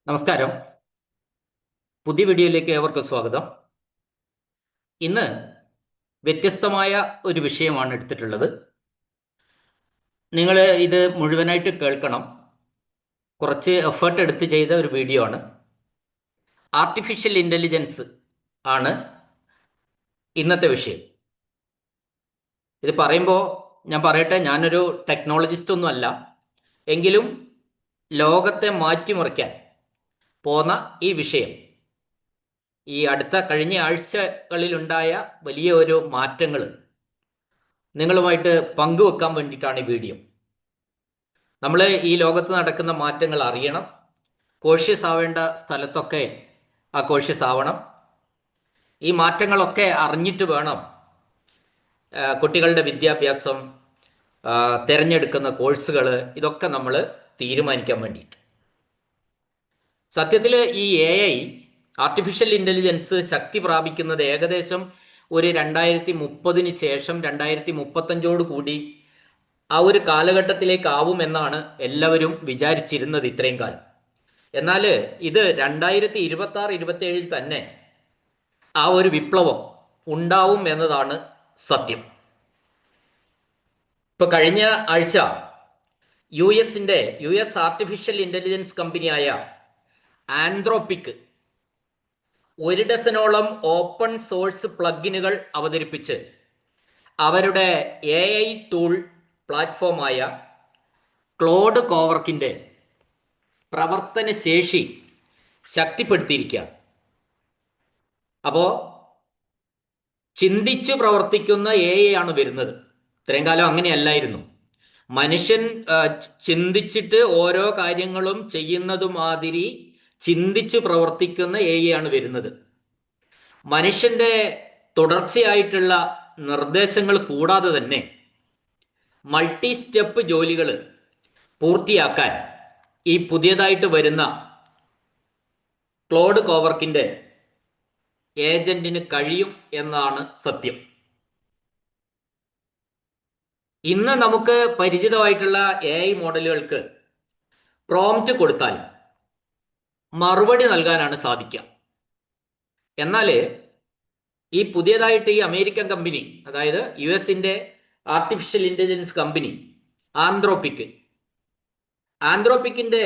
നമസ്കാരം. പുതിയ വീഡിയോയിലേക്ക് ഏവർക്കും സ്വാഗതം. ഇന്ന് വ്യത്യസ്തമായ ഒരു വിഷയമാണ് എടുത്തിട്ടുള്ളത്. നിങ്ങൾ ഇത് മുഴുവനായിട്ട് കേൾക്കണം. കുറച്ച് എഫേർട്ട് എടുത്ത് ചെയ്ത ഒരു വീഡിയോ ആണ്. ആർട്ടിഫിഷ്യൽ ഇൻ്റലിജൻസ് ആണ് ഇന്നത്തെ വിഷയം. ഇത് പറയുമ്പോൾ ഞാൻ പറയട്ടെ, ഞാനൊരു ടെക്നോളജിസ്റ്റ് ഒന്നും അല്ല. എങ്കിലും ലോകത്തെ മാറ്റിമറിക്കാൻ പോന്ന ഈ വിഷയം, ഈ കഴിഞ്ഞ ആഴ്ചകളിലുണ്ടായ വലിയ ഒരു മാറ്റങ്ങൾ നിങ്ങളുമായിട്ട് പങ്കുവെക്കാൻ വേണ്ടിയിട്ടാണ് ഈ വീഡിയോ. നമ്മൾ ഈ ലോകത്ത് നടക്കുന്ന മാറ്റങ്ങൾ അറിയണം. കോഷ്യസ് ആവേണ്ട സ്ഥലത്തൊക്കെ ആ കോഷ്യസ് ആവണം. ഈ മാറ്റങ്ങളൊക്കെ അറിഞ്ഞിട്ട് വേണം കുട്ടികളുടെ വിദ്യാഭ്യാസം, തിരഞ്ഞെടുക്കുന്ന കോഴ്സുകൾ, ഇതൊക്കെ നമ്മൾ തീരുമാനിക്കാൻ വേണ്ടിയിട്ട്. സത്യത്തിൽ ഈ ആർട്ടിഫിഷ്യൽ ഇൻ്റലിജൻസ് ശക്തി പ്രാപിക്കുന്നത് ഏകദേശം ഒരു 2030 ശേഷം 2035 കൂടി ആ ഒരു കാലഘട്ടത്തിലേക്കാവും എന്നാണ് എല്ലാവരും വിചാരിച്ചിരുന്നത് ഇത്രയും കാലം. എന്നാൽ ഇത് 2026-27 തന്നെ ആ ഒരു വിപ്ലവം ഉണ്ടാവും എന്നതാണ് സത്യം. ഇപ്പൊ കഴിഞ്ഞ ആഴ്ച യു എസ് ആർട്ടിഫിഷ്യൽ ഇൻ്റലിജൻസ് കമ്പനിയായ ആന്ത്രോപിക് 1 ഡസനോളം ഓപ്പൺ സോഴ്സ് പ്ലഗിനുകൾ അവതരിപ്പിച്ച് അവരുടെ AI ടൂൾ പ്ലാറ്റ്ഫോമായ ക്ലോഡ് കോവർക്കിൻ്റെ പ്രവർത്തന ശേഷി ശക്തിപ്പെടുത്തിയിരിക്കുകയാണ്. അപ്പോൾ ചിന്തിച്ച് പ്രവർത്തിക്കുന്ന AI ആണ് വരുന്നത്. ഇത്രയും കാലം അങ്ങനെയല്ലായിരുന്നു. മനുഷ്യൻ ചിന്തിച്ചിട്ട് ഓരോ കാര്യങ്ങളും ചെയ്യുന്നത് മാതിരി ചിന്തിച്ച് പ്രവർത്തിക്കുന്ന AI ആണ് വരുന്നത്. മനുഷ്യന്റെ തുടർച്ചയായിട്ടുള്ള നിർദ്ദേശങ്ങൾ കൂടാതെ തന്നെ മൾട്ടി സ്റ്റെപ്പ് ജോലികൾ പൂർത്തിയാക്കാൻ ഈ പുതിയതായിട്ട് വരുന്ന ക്ലോഡ് കോവർക്കിന്റെ ഏജന്റിന് കഴിയും എന്നാണ് സത്യം. ഇന്ന് നമുക്ക് പരിചിതമായിട്ടുള്ള AI മോഡലുകൾക്ക് പ്രോംപ്റ്റ് കൊടുത്താൽ മറുപടി നൽകാനാണ് സാധിക്കുക. എന്നാൽ ഈ പുതിയതായിട്ട് ഈ അമേരിക്കൻ കമ്പനി, അതായത് US ആർട്ടിഫിഷ്യൽ ഇൻ്റലിജൻസ് കമ്പനി ആന്ത്രോപിക്കിന്റെ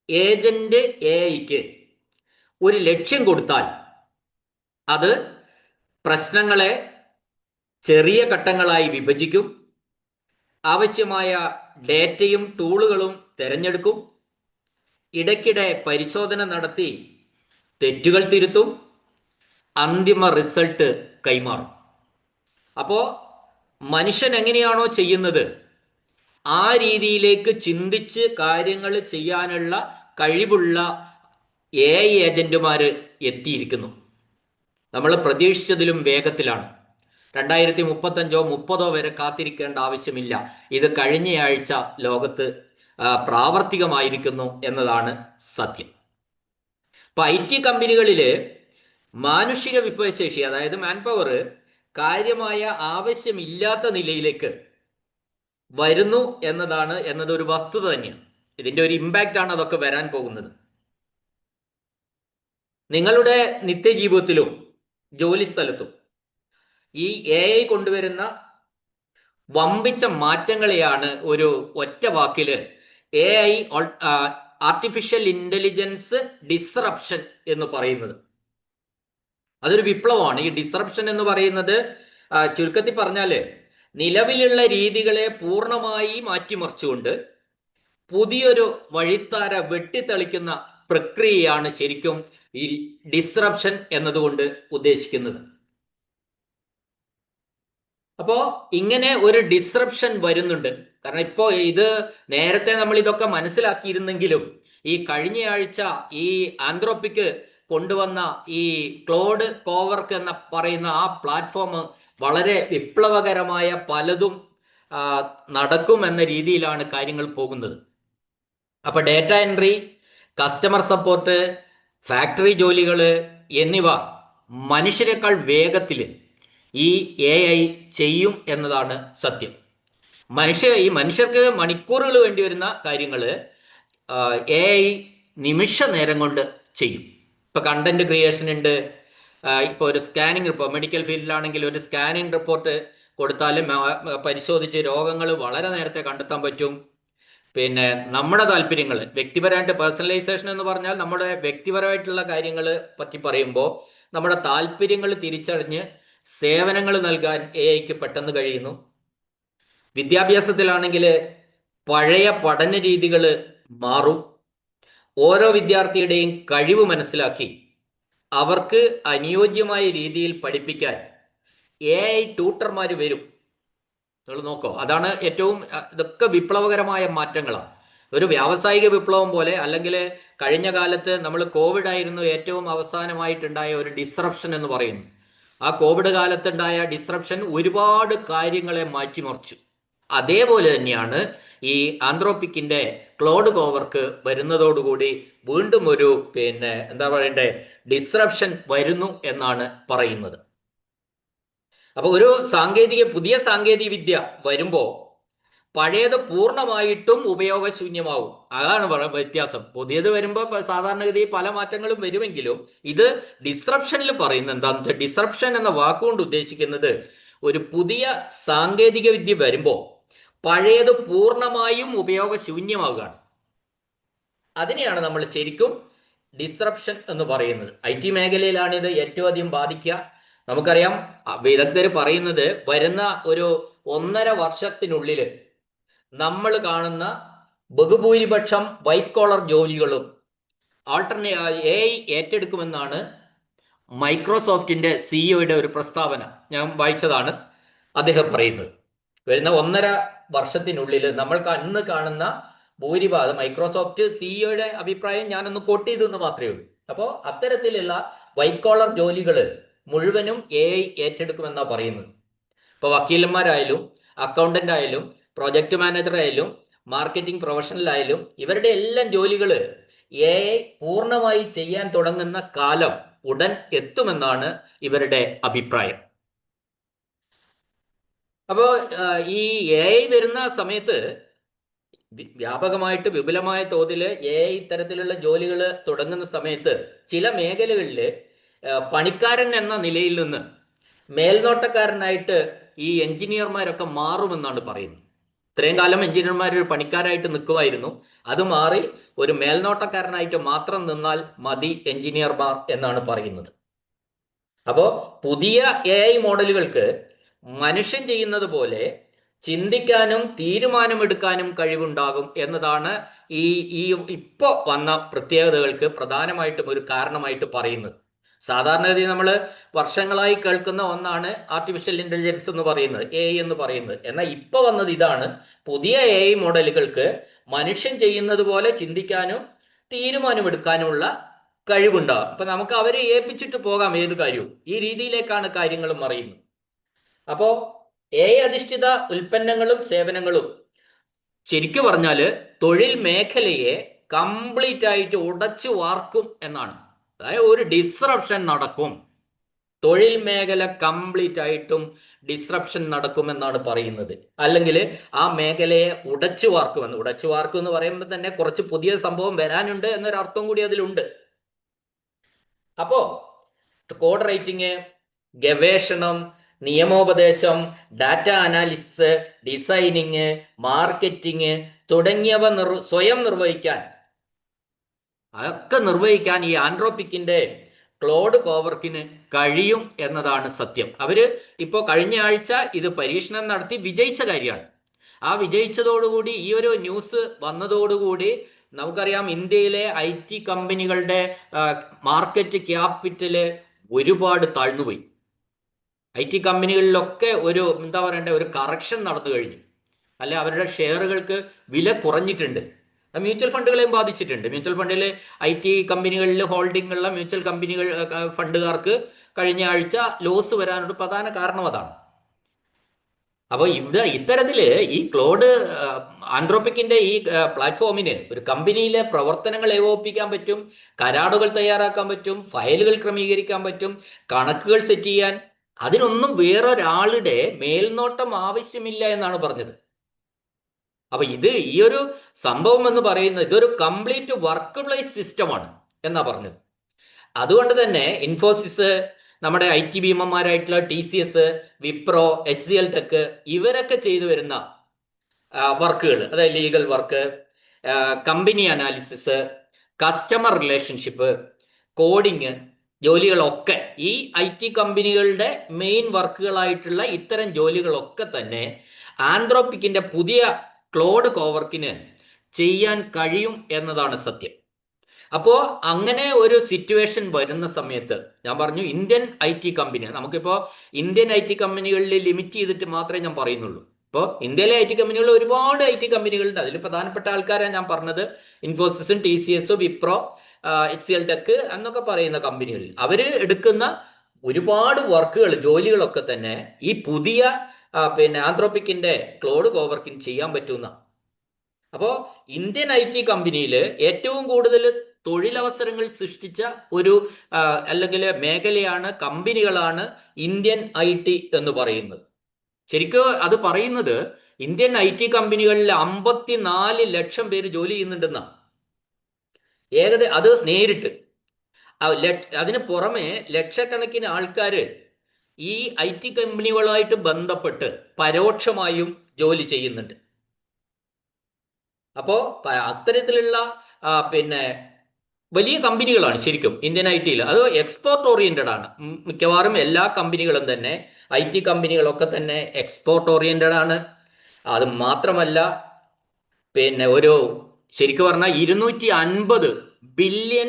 ഏജന്റ് AIക്ക് ഒരു ലക്ഷ്യം കൊടുത്താൽ അത് പ്രശ്നങ്ങളെ ചെറിയ ഘട്ടങ്ങളായി വിഭജിക്കും, ആവശ്യമായ ഡേറ്റയും ടൂളുകളും തിരഞ്ഞെടുക്കും, ഇടയ്ക്കിടെ പരിശോധന നടത്തി തെറ്റുകൾ തിരുത്തും, അന്തിമ റിസൾട്ട് കൈമാറും. അപ്പോൾ മനുഷ്യൻ എങ്ങനെയാണോ ചെയ്യുന്നത് ആ രീതിയിലേക്ക് ചിന്തിച്ച് കാര്യങ്ങൾ ചെയ്യാനുള്ള കഴിവുള്ള AI ഏജന്റുമാർ എത്തിയിരിക്കുന്നു. നമ്മൾ പ്രതീക്ഷിച്ചതിലും വേഗത്തിലാണ്. 2035-30 വരെ കാത്തിരിക്കേണ്ട ആവശ്യമില്ല. ഇത് കഴിഞ്ഞയാഴ്ച ലോകത്ത് പ്രാവർത്തികമായിരിക്കുന്നു എന്നതാണ് സത്യം. ഇപ്പൊ IT കമ്പനികളിൽ മാനുഷിക വിഭവശേഷി, അതായത് മാൻ പവർ, കാര്യമായ ആവശ്യമില്ലാത്ത നിലയിലേക്ക് വരുന്നു എന്നതൊരു വസ്തുത തന്നെയാണ്. ഇതിന്റെ ഒരു ഇമ്പാക്റ്റ് ആണ് അതൊക്കെ വരാൻ പോകുന്നത്. നിങ്ങളുടെ നിത്യജീവിതത്തിലും ജോലി സ്ഥലത്തും ഈ AI കൊണ്ടുവരുന്ന വമ്പിച്ച മാറ്റങ്ങളെയാണ് ഒരു ഒറ്റ വാക്കില് AI ആർട്ടിഫിഷ്യൽ ഇന്റലിജൻസ് ഡിസ്റപ്ഷൻ എന്ന് പറയുന്നത്. അതൊരു വിപ്ലവമാണ്. ഈ ഡിസ്റപ്ഷൻ എന്ന് പറയുന്നത് ചുരുക്കത്തിൽ പറഞ്ഞാല് നിലവിലുള്ള രീതികളെ പൂർണ്ണമായി മാറ്റിമറിച്ചുകൊണ്ട് പുതിയൊരു വഴിത്താര വെട്ടിത്തെളിക്കുന്ന പ്രക്രിയയാണ് ശരിക്കും ഈ ഡിസ്റപ്ഷൻ എന്നതുകൊണ്ട് ഉദ്ദേശിക്കുന്നത്. അപ്പോ ഇങ്ങനെ ഒരു ഡിസ്റപ്ഷൻ വരുന്നുണ്ട്. കാരണം ഇപ്പോ ഇത് നേരത്തെ നമ്മൾ ഇതൊക്കെ മനസ്സിലാക്കിയിരുന്നെങ്കിലും ഈ കഴിഞ്ഞയാഴ്ച ഈ ആന്ത്രോപിക് കൊണ്ടുവന്ന ഈ ക്ലോഡ് കോവർക്ക് എന്ന് പറയുന്ന ആ പ്ലാറ്റ്ഫോം വളരെ വിപ്ലവകരമായ പലതും നടക്കും എന്ന രീതിയിലാണ് കാര്യങ്ങൾ പോകുന്നത്. അപ്പൊ data entry, customer support, factory ജോലികൾ എന്നിവ മനുഷ്യരെക്കാൾ വേഗത്തിൽ ഈ AI ചെയ്യും എന്നതാണ് സത്യം. മനുഷ്യർക്ക് മണിക്കൂറുകൾ വേണ്ടി വരുന്ന കാര്യങ്ങൾ AI നിമിഷ നേരം കൊണ്ട് ചെയ്യും. ഇപ്പൊ കണ്ടന്റ് ക്രിയേഷൻ ഉണ്ട്. ഇപ്പോൾ ഒരു സ്കാനിങ് റിപ്പോർട്ട്, മെഡിക്കൽ ഫീൽഡിലാണെങ്കിൽ ഒരു സ്കാനിങ് റിപ്പോർട്ട് കൊടുത്താലും പരിശോധിച്ച് രോഗങ്ങൾ വളരെ നേരത്തെ കണ്ടെത്താൻ പറ്റും. പിന്നെ നമ്മുടെ താല്പര്യങ്ങൾ, വ്യക്തിപരമായിട്ട് പേഴ്സണലൈസേഷൻ എന്ന് പറഞ്ഞാൽ നമ്മുടെ വ്യക്തിപരമായിട്ടുള്ള കാര്യങ്ങൾ പറ്റി പറയുമ്പോൾ നമ്മുടെ താല്പര്യങ്ങൾ തിരിച്ചറിഞ്ഞ് സേവനങ്ങൾ നൽകാൻ ഐക്ക് പെട്ടെന്ന് കഴിയുന്നു. വിദ്യാഭ്യാസത്തിലാണെങ്കിൽ പഴയ പഠന രീതികൾ മാറും. ഓരോ വിദ്യാർത്ഥിയുടെയും കഴിവ് മനസ്സിലാക്കി അവർക്ക് അനുയോജ്യമായ രീതിയിൽ പഠിപ്പിക്കാൻ AI ട്യൂട്ടർമാർ വരും. നിങ്ങൾ നോക്കോ, അതാണ് ഏറ്റവും, ഇതൊക്കെ വിപ്ലവകരമായ മാറ്റങ്ങളാണ്. ഒരു വ്യാവസായിക വിപ്ലവം പോലെ, അല്ലെങ്കിൽ കഴിഞ്ഞ കാലത്ത് നമ്മൾ കോവിഡ് ആയിരുന്നു ഏറ്റവും അവസാനമായിട്ടുണ്ടായ ഒരു ഡിസ്റപ്ഷൻ എന്ന് പറയുന്നു. ആ കോവിഡ് കാലത്തുണ്ടായ ഡിസ്റപ്ഷൻ ഒരുപാട് കാര്യങ്ങളെ മാറ്റിമറിച്ചു. അതേപോലെ തന്നെയാണ് ഈ ആന്ത്രോപിക്കിന്റെ ക്ലോഡ് കോവർക്ക് വരുന്നതോടുകൂടി വീണ്ടും ഒരു എന്താ പറയണ്ടേ, ഡിസ്റപ്ഷൻ വരുന്നു എന്നാണ് പറയുന്നത്. അപ്പൊ ഒരു പുതിയ സാങ്കേതിക വിദ്യ വരുമ്പോ പഴയത് പൂർണ്ണമായിട്ടും ഉപയോഗശൂന്യമാവും. അതാണ് വ്യത്യാസം. പുതിയത് വരുമ്പോൾ സാധാരണഗതിയിൽ പല മാറ്റങ്ങളും വരുമെങ്കിലും ഇത് ഡിസ്റപ്ഷനിൽ പറയുന്നത് എന്താണെന്ന് വെച്ചാൽ, ഡിസ്റപ്ഷൻ എന്ന വാക്കുകൊണ്ട് ഉദ്ദേശിക്കുന്നത് ഒരു പുതിയ സാങ്കേതിക വിദ്യ വരുമ്പോൾ പഴയത് പൂർണ്ണമായും ഉപയോഗശൂന്യമാവുകയാണ്. അതിനെയാണ് നമ്മൾ ശരിക്കും ഡിസ്റപ്ഷൻ എന്ന് പറയുന്നത്. IT മേഖലയിലാണ് ഇത് ഏറ്റവും അധികം ബാധിക്കുക. നമുക്കറിയാം, വിദഗ്ധർ പറയുന്നത് വരുന്ന ഒരു 1.5 വർഷത്തിനുള്ളിൽ നമ്മൾ കാണുന്ന ബഹുഭൂരിപക്ഷം വൈറ്റ് കോളർ ജോലികളും AI ഏറ്റെടുക്കുമെന്നാണ് മൈക്രോസോഫ്റ്റിന്റെ സിഇഒയുടെ ഒരു പ്രസ്താവന ഞാൻ വായിച്ചതാണ്. അദ്ദേഹം പറയുന്നത് വരുന്ന 1.5 വർഷത്തിനുള്ളിൽ നമ്മൾക്ക് അന്ന് കാണുന്ന ഭൂരിഭാഗം, മൈക്രോസോഫ്റ്റ് സിഇഒയുടെ അഭിപ്രായം ഞാനൊന്ന് കോട്ട് ചെയ്തെന്ന് മാത്രമേ ഉള്ളൂ. അപ്പോൾ അത്തരത്തിലുള്ള വൈറ്റ് കോളർ ജോലികൾ മുഴുവനും AI ഏറ്റെടുക്കുമെന്നാണ് പറയുന്നത്. ഇപ്പോൾ വക്കീലന്മാരായാലും അക്കൗണ്ടന്റ് ആയാലും പ്രോജക്റ്റ് മാനേജർ ആയാലും മാർക്കറ്റിംഗ് പ്രൊഫഷണൽ ആയാലും ഇവരുടെ എല്ലാം ജോലികൾ AI പൂർണ്ണമായി ചെയ്യാൻ തുടങ്ങുന്ന കാലം ഉടൻ എത്തുമെന്നാണ് ഇവരുടെ അഭിപ്രായം. അപ്പോൾ ഈ AI വരുന്ന സമയത്ത് വ്യാപകമായിട്ട് വിപുലമായ തോതിൽ AI ഇത്തരത്തിലുള്ള ജോലികൾ തുടങ്ങുന്ന സമയത്ത് ചില മേഖലകളിൽ പണിക്കാരൻ എന്ന നിലയിൽ നിന്ന് മേൽനോട്ടക്കാരനായിട്ട് ഈ എഞ്ചിനീയർമാരൊക്കെ മാറുമെന്നാണ് പറയുന്നത്. ഇത്രയും കാലം എഞ്ചിനീയർമാർ ഒരു പണിക്കാരായിട്ട് നിൽക്കുമായിരുന്നു. അത് മാറി ഒരു മേൽനോട്ടക്കാരനായിട്ട് മാത്രം നിന്നാൽ മതി എഞ്ചിനീയർമാർ എന്നാണ് പറയുന്നത്. അപ്പോൾ പുതിയ AI മോഡലുകൾക്ക് മനുഷ്യൻ ചെയ്യുന്നത് പോലെ ചിന്തിക്കാനും തീരുമാനമെടുക്കാനും കഴിവുണ്ടാകും എന്നതാണ് ഈ ഇപ്പോ വന്ന പ്രത്യേകതകൾക്ക് പ്രധാനമായിട്ടും ഒരു കാരണമായിട്ട് പറയുന്നത്. സാധാരണഗതി നമ്മൾ വർഷങ്ങളായി കേൾക്കുന്ന ഒന്നാണ് ആർട്ടിഫിഷ്യൽ ഇന്റലിജൻസ് എന്ന് പറയുന്നത്, AI എന്ന് പറയുന്നത്. എന്നാൽ ഇപ്പൊ വന്നത് ഇതാണ്, പുതിയ AI മോഡലുകൾക്ക് മനുഷ്യൻ ചെയ്യുന്നത് പോലെ ചിന്തിക്കാനും തീരുമാനമെടുക്കാനുമുള്ള കഴിവുണ്ടാകും. അപ്പൊ നമുക്ക് അവരെ ഏൽപ്പിച്ചിട്ട് പോകാം ഏത് കാര്യവും. ഈ രീതിയിലേക്കാണ് കാര്യങ്ങൾ മറിയുന്നത്. അപ്പോ AI അധിഷ്ഠിത ഉൽപ്പന്നങ്ങളും സേവനങ്ങളും ശരിക്കു പറഞ്ഞാല് തൊഴിൽ മേഖലയെ കംപ്ലീറ്റ് ആയിട്ട് ഉടച്ചു വാർക്കും എന്നാണ്. അതായത് ഒരു ഡിസ്റപ്ഷൻ നടക്കും, തൊഴിൽ മേഖല കംപ്ലീറ്റ് ആയിട്ടും ഡിസ്റപ്ഷൻ നടക്കുമെന്നാണ് പറയുന്നത്. അല്ലെങ്കിൽ ആ മേഖലയെ ഉടച്ചു വാർക്കുമെന്ന്. ഉടച്ചു വാർക്കും എന്ന് പറയുമ്പോൾ തന്നെ കുറച്ച് പുതിയ സംഭവം വരാനുണ്ട് എന്നൊരർത്ഥം കൂടി അതിലുണ്ട്. അപ്പോ കോഡ് റൈറ്റിംഗ്, ഗവേഷണം, നിയമോപദേശം, ഡാറ്റ അനാലിസിസ്, ഡിസൈനിങ്, മാർക്കറ്റിംഗ് തുടങ്ങിയവ സ്വയം നിർവഹിക്കാൻ, അതൊക്കെ നിർവഹിക്കാൻ ഈ ആന്ത്രോപിക്കിന്റെ ക്ലോഡ് കോവർക്കിന് കഴിയും എന്നതാണ് സത്യം. അവര് ഇപ്പോ കഴിഞ്ഞ ആഴ്ച ഇത് പരീക്ഷണം നടത്തി വിജയിച്ച കാര്യമാണ്. ആ വിജയിച്ചതോടുകൂടി, ഈ ഒരു ന്യൂസ് വന്നതോടുകൂടി നമുക്കറിയാം ഇന്ത്യയിലെ IT കമ്പനികളുടെ മാർക്കറ്റ് ക്യാപിറ്റല് ഒരുപാട് താഴ്ന്നുപോയി. IT കമ്പനികളിലൊക്കെ ഒരു എന്താ പറയണ്ടേ, ഒരു കറക്ഷൻ നടന്നു കഴിഞ്ഞു. അല്ലെ, അവരുടെ ഷെയറുകൾക്ക് വില കുറഞ്ഞിട്ടുണ്ട്. മ്യൂച്വൽ ഫണ്ടുകളെയും ബാധിച്ചിട്ടുണ്ട്. മ്യൂച്വൽ ഫണ്ടിൽ IT കമ്പനികളിൽ ഹോൾഡിംഗ് ഉള്ള മ്യൂച്വൽ ഫണ്ടുകാർക്ക് കഴിഞ്ഞ ആഴ്ച ലോസ് വരാനൊരു പ്രധാന കാരണം അതാണ്. അപ്പോൾ ഇത്തരത്തില് ഈ ക്ലോഡ് ആന്ത്രോപിക്കിന്റെ ഈ പ്ലാറ്റ്ഫോമിന് ഒരു കമ്പനിയിലെ പ്രവർത്തനങ്ങൾ ഏകോപിപ്പിക്കാൻ പറ്റും, കരാറുകൾ തയ്യാറാക്കാൻ പറ്റും, ഫയലുകൾ ക്രമീകരിക്കാൻ പറ്റും, കണക്കുകൾ സെറ്റ് ചെയ്യാൻ. അതിനൊന്നും വേറൊരാളുടെ മേൽനോട്ടം ആവശ്യമില്ല എന്നാണ് പറഞ്ഞത്. അപ്പൊ ഈ ഒരു സംഭവം എന്ന് പറയുന്നത് ഇതൊരു കംപ്ലീറ്റ് വർക്ക് പ്ലേസ് സിസ്റ്റമാണ് എന്നാ പറഞ്ഞത്. അതുകൊണ്ട് തന്നെ ഇൻഫോസിസ്, നമ്മുടെ IT ഭീമന്മാരായിട്ടുള്ള TCS, Wipro, HCL tech, ഇവരൊക്കെ ചെയ്തു വരുന്ന വർക്കുകൾ, അതായത് legal work, company analysis, customer relationship, coding ജോലികളൊക്കെ ഈ IT കമ്പനികളുടെ മെയിൻ വർക്കുകളായിട്ടുള്ള ഇത്തരം ജോലികളൊക്കെ തന്നെ ആന്ത്രോപിക്കിന്റെ പുതിയ ക്ലോഡ് കോവർക്കിന് ചെയ്യാൻ കഴിയും എന്നതാണ് സത്യം. അപ്പോ അങ്ങനെ ഒരു സിറ്റുവേഷൻ വരുന്ന സമയത്ത് ഞാൻ പറഞ്ഞു ഇന്ത്യൻ IT കമ്പനി, നമുക്കിപ്പോ ഇന്ത്യൻ IT കമ്പനികളിൽ ലിമിറ്റ് ചെയ്തിട്ട് മാത്രമേ ഞാൻ പറയുന്നുള്ളൂ. ഇപ്പോൾ ഇന്ത്യയിലെ IT കമ്പനികൾ ഒരുപാട് IT കമ്പനികളുണ്ട്. അതിൽ പ്രധാനപ്പെട്ട ആൾക്കാരാണ് ഞാൻ പറഞ്ഞത്. ഇൻഫോസിസും TCS, വിപ്രോ, HCL ടെക് എന്നൊക്കെ പറയുന്ന കമ്പനികളിൽ അവര് എടുക്കുന്ന ഒരുപാട് വർക്കുകൾ, ജോലികളൊക്കെ തന്നെ ഈ പുതിയ ആന്ത്രോപിക്കിന്റെ ക്ലോഡ് കോവർക്കിന് ചെയ്യാൻ പറ്റുന്ന. അപ്പോ ഇന്ത്യൻ IT കമ്പനിയിൽ ഏറ്റവും കൂടുതൽ തൊഴിലവസരങ്ങൾ സൃഷ്ടിച്ച ഒരു അല്ലെങ്കിൽ മേഖലയാണ്, കമ്പനികളാണ് ഇന്ത്യൻ IT എന്ന് പറയുന്നത്. ശരിക്കും അത് പറയുന്നത് ഇന്ത്യൻ IT കമ്പനികളിൽ 54 ലക്ഷം പേര് ജോലി ചെയ്യുന്നുണ്ടെന്ന. അത് നേരിട്ട്. അതിന് പുറമെ ലക്ഷക്കണക്കിന് ആൾക്കാര് ഈ IT കമ്പനികളുമായിട്ട് ബന്ധപ്പെട്ട് പരോക്ഷമായും ജോലി ചെയ്യുന്നുണ്ട്. അപ്പോ അത്തരത്തിലുള്ള വലിയ കമ്പനികളാണ് ശരിക്കും ഇന്ത്യൻ ITയിൽ. അത് എക്സ്പോർട്ട് ഓറിയന്റഡ് ആണ്. മിക്കവാറും എല്ലാ കമ്പനികളും തന്നെ, IT കമ്പനികളൊക്കെ തന്നെ എക്സ്പോർട്ട് ഓറിയന്റഡ് ആണ്. അത് മാത്രമല്ല ഒരു ശരിക്കും പറഞ്ഞാൽ 250 ബില്യൺ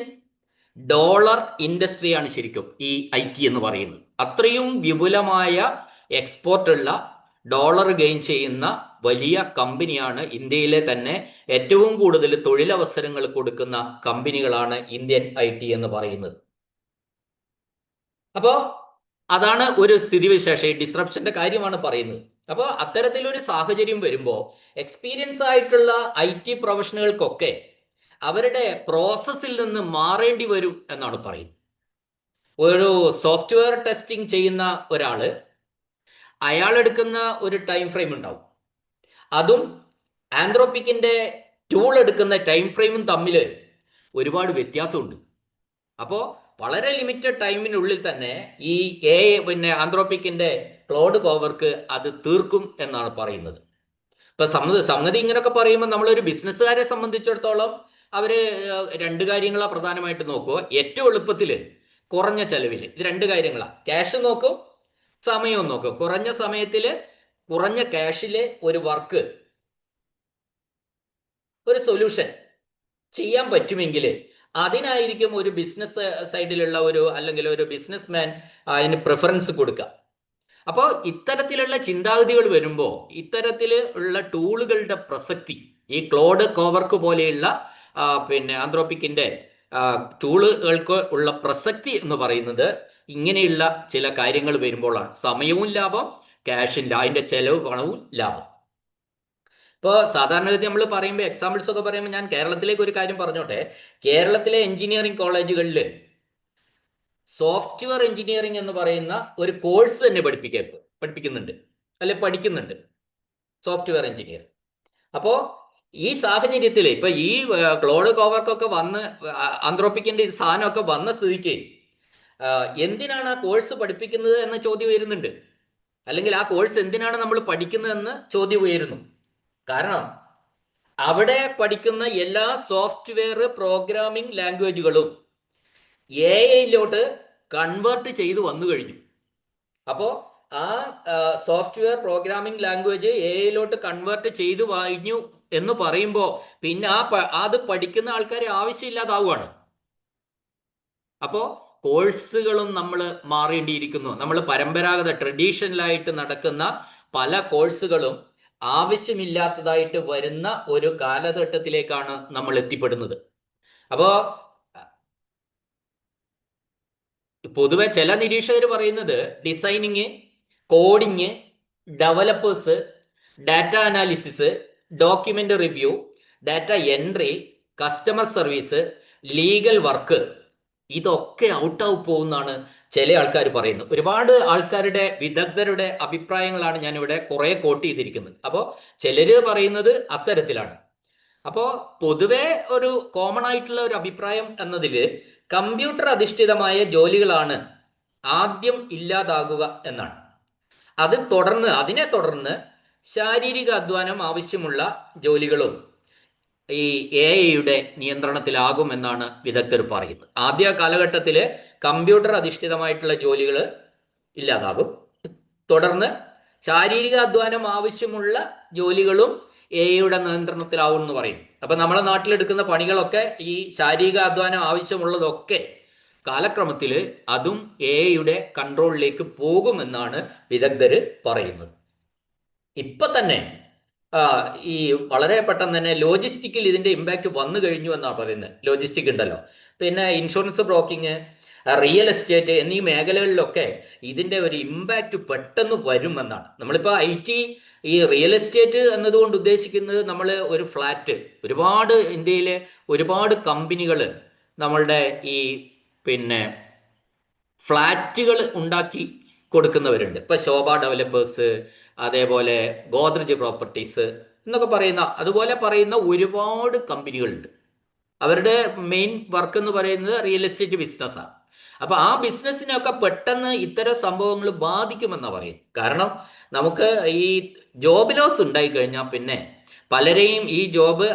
ഡോളർ ഇൻഡസ്ട്രിയാണ് ശരിക്കും ഈ IT എന്ന് പറയുന്നത്. അത്രയും വിപുലമായ എക്സ്പോർട്ടുള്ള, ഡോളർ ഗെയിൻ ചെയ്യുന്ന വലിയ കമ്പനിയാണ്. ഇന്ത്യയിലെ തന്നെ ഏറ്റവും കൂടുതൽ തൊഴിലവസരങ്ങൾ കൊടുക്കുന്ന കമ്പനികളാണ് ഇന്ത്യൻ IT എന്ന് പറയുന്നത്. അപ്പോ അതാണ് ഒരു സ്ഥിതിവിശേഷം. ഈ ഡിസ്റപ്ഷന്റെ കാര്യമാണ് പറയുന്നത്. അപ്പോൾ അത്തരത്തിലൊരു സാഹചര്യം വരുമ്പോൾ എക്സ്പീരിയൻസ് ആയിട്ടുള്ള IT പ്രൊഫഷണലുകൾക്കൊക്കെ അവരുടെ പ്രോസസ്സിൽ നിന്ന് മാറേണ്ടി വരും എന്നാണ് പറയുന്നത്. ഒരു സോഫ്റ്റ്വെയർ ടെസ്റ്റിംഗ് ചെയ്യുന്ന ഒരാള്, അയാൾ എടുക്കുന്ന ഒരു ടൈം ഫ്രെയിം ഉണ്ടാവും. അതും ആന്ത്രോപിക്കിന്റെ ടൂൾ എടുക്കുന്ന ടൈം ഫ്രെയിമും തമ്മിൽ ഒരുപാട് വ്യത്യാസമുണ്ട്. അപ്പോൾ വളരെ ലിമിറ്റഡ് ടൈമിനുള്ളിൽ തന്നെ ഈ ആന്ത്രോപിക്കിന്റെ ക്ലോഡ് കോവർക്ക് അത് തീർക്കും എന്നാണ് പറയുന്നത്. ഇപ്പൊ സംഗതി ഇങ്ങനെയൊക്കെ പറയുമ്പോൾ നമ്മളൊരു ബിസിനസ്സുകാരെ സംബന്ധിച്ചിടത്തോളം അവര് രണ്ട് കാര്യങ്ങളാണ് പ്രധാനമായിട്ട് നോക്കുക. ഏറ്റവും എളുപ്പത്തിൽ കുറഞ്ഞ ചെലവിൽ ഇത് രണ്ട് കാര്യങ്ങളാണ്. ക്യാഷ് നോക്കും, സമയവും നോക്കും. കുറഞ്ഞ സമയത്തില് കുറഞ്ഞ ക്യാഷില് ഒരു വർക്ക്, ഒരു സൊല്യൂഷൻ ചെയ്യാൻ പറ്റുമെങ്കിൽ അതിനായിരിക്കും ഒരു ബിസിനസ് സൈഡിലുള്ള അല്ലെങ്കിൽ ഒരു ബിസിനസ് മാൻ അതിന് പ്രിഫറൻസ് കൊടുക്കുക. അപ്പോൾ ഇത്തരത്തിലുള്ള ചിന്താഗതികൾ വരുമ്പോൾ ഇത്തരത്തിൽ ഉള്ള ടൂളുകളുടെ പ്രസക്തി, ഈ ക്ലോഡ് കോവർക്ക് പോലെയുള്ള ആന്ത്രോപിക്കിന്റെ ടൂളുകൾക്ക് ഉള്ള പ്രസക്തി എന്ന് പറയുന്നത് ഇങ്ങനെയുള്ള ചില കാര്യങ്ങൾ വരുമ്പോഴാണ്. സമയവും ലാഭം, ക്യാഷിന്റെ അതിന്റെ ചെലവ് പണവും ലാഭം. ഇപ്പോൾ സാധാരണഗതി നമ്മൾ പറയുമ്പോൾ എക്സാമ്പിൾസ് ഒക്കെ പറയുമ്പോൾ ഞാൻ കേരളത്തിലേക്ക് ഒരു കാര്യം പറഞ്ഞോട്ടെ. കേരളത്തിലെ എഞ്ചിനീയറിംഗ് കോളേജുകളിൽ സോഫ്റ്റ്വെയർ എഞ്ചിനീയറിംഗ് എന്ന് പറയുന്ന ഒരു കോഴ്സ് തന്നെ പഠിപ്പിക്കുന്നുണ്ട്, അല്ലെ പഠിക്കുന്നുണ്ട് സോഫ്റ്റ്വെയർ എഞ്ചിനീയർ. അപ്പോൾ ഈ സാഹചര്യത്തിൽ ഇപ്പൊ ഈ ക്ലോഡ് കോവർക്കൊക്കെ വന്ന് ആന്ത്രോപിക്കിന്റെ സാധനമൊക്കെ വന്ന സ്ഥിതിക്ക് എന്തിനാണ് ആ കോഴ്സ് പഠിപ്പിക്കുന്നത് എന്ന ചോദ്യം വരുന്നുണ്ട്. അല്ലെങ്കിൽ ആ കോഴ്സ് എന്തിനാണ് നമ്മൾ പഠിക്കുന്നതെന്ന് ചോദ്യം ഉയരുന്നു. കാരണം അവിടെ പഠിക്കുന്ന എല്ലാ സോഫ്റ്റ്വെയർ പ്രോഗ്രാമിംഗ് ലാംഗ്വേജുകളും AI കൺവേർട്ട് ചെയ്ത് വന്നു കഴിഞ്ഞു. അപ്പോൾ ആ software programming language AI convert ചെയ്തു കഴിഞ്ഞു എന്ന് പറയുമ്പോൾ പിന്നെ അത് പഠിക്കുന്ന ആൾക്കാരെ ആവശ്യമില്ലാതാവുകയാണ്. അപ്പോൾ കോഴ്സുകളും നമ്മൾ മാറേണ്ടിയിരിക്കുന്നു. നമ്മൾ പരമ്പരാഗത ട്രഡീഷണലായിട്ട് നടക്കുന്ന പല കോഴ്സുകളും ആവശ്യമില്ലാത്തതായിട്ട് വരുന്ന ഒരു കാലഘട്ടത്തിലേക്കാണ് നമ്മൾ എത്തിപ്പെടുന്നത്. അപ്പോൾ പൊതുവെ ചില നിരീക്ഷകർ പറയുന്നത് designing, coding, developers, data analysis, document review, data entry, customer service, legal work, ഇതൊക്കെ ഔട്ടായി പോകുന്നാണ് ചില ആൾക്കാർ പറയുന്നത്. ഒരുപാട് ആൾക്കാരുടെ വിദഗ്ധരുടെ അഭിപ്രായങ്ങളാണ് ഞാൻ ഇവിടെ കുറെ കോട്ട് ചെയ്തിരിക്കുന്നത്. അപ്പോൾ ചിലര് പറയുന്നത് അത്തരത്തിലാണ്. അപ്പോൾ പൊതുവെ ഒരു കോമൺ ആയിട്ടുള്ള ഒരു അഭിപ്രായം എന്നതിൽ കമ്പ്യൂട്ടർ അധിഷ്ഠിതമായ ജോലികളാണ് ആദ്യം ഇല്ലാതാകുക എന്നാണ്. അതിനെ തുടർന്ന് ശാരീരിക അധ്വാനം ആവശ്യമുള്ള ജോലികളും ഈ AI നിയന്ത്രണത്തിലാകുമെന്നാണ് വിദഗ്ധർ പറയുന്നത്. ആദ്യ കാലഘട്ടത്തിൽ കമ്പ്യൂട്ടർ അധിഷ്ഠിതമായിട്ടുള്ള ജോലികൾ ഇല്ലാതാകും. തുടർന്ന് ശാരീരിക അധ്വാനം ആവശ്യമുള്ള ജോലികളും AI നിയന്ത്രണത്തിലാവും എന്ന് പറയും. അപ്പൊ നമ്മളെ നാട്ടിലെടുക്കുന്ന പണികളൊക്കെ ഈ ശാരീരിക അധ്വാനം ആവശ്യമുള്ളതൊക്കെ കാലക്രമത്തിൽ അതും AI കൺട്രോളിലേക്ക് പോകുമെന്നാണ് വിദഗ്ധർ പറയുന്നത്. ഇപ്പൊ തന്നെ ഈ വളരെ പെട്ടെന്ന് തന്നെ ലോജിസ്റ്റിക്കിൽ ഇതിന്റെ ഇമ്പാക്ട് വന്നു കഴിഞ്ഞു എന്നാണ് പറയുന്നത്. ലോജിസ്റ്റിക് ഉണ്ടല്ലോ, പിന്നെ ഇൻഷുറൻസ് ബ്രോക്കിങ്, റിയൽ എസ്റ്റേറ്റ് എന്നീ മേഖലകളിലൊക്കെ ഇതിന്റെ ഒരു ഇമ്പാക്ട് പെട്ടെന്ന് വരുമെന്നാണ്. നമ്മളിപ്പോൾ ഈ റിയൽ എസ്റ്റേറ്റ് എന്നതുകൊണ്ട് ഉദ്ദേശിക്കുന്നത് നമ്മൾ ഒരു ഫ്ലാറ്റ്, ഒരുപാട് ഇന്ത്യയിലെ ഒരുപാട് കമ്പനികൾ നമ്മളുടെ ഈ പിന്നെ ഫ്ലാറ്റുകൾ ഉണ്ടാക്കി കൊടുക്കുന്നവരുണ്ട്. ഇപ്പൊ ശോഭ ഡെവലപ്പേഴ്സ്, അതേപോലെ ഗോദ്രജ് പ്രോപ്പർട്ടീസ് എന്നൊക്കെ അതുപോലെ പറയുന്ന ഒരുപാട് കമ്പനികളുണ്ട്. അവരുടെ മെയിൻ വർക്ക് എന്ന് പറയുന്നത് റിയൽ എസ്റ്റേറ്റ് ബിസിനസ്സാണ്. അപ്പൊ ആ ബിസിനസ്സിനൊക്കെ പെട്ടെന്ന് ഇത്തരം സംഭവങ്ങൾ ബാധിക്കുമെന്നാണ് പറയുന്നത്. കാരണം നമുക്ക് ഈ ജോബ് ലോസ് ഉണ്ടായി കഴിഞ്ഞാൽ പിന്നെ പലരെയും ഈ ജോബ്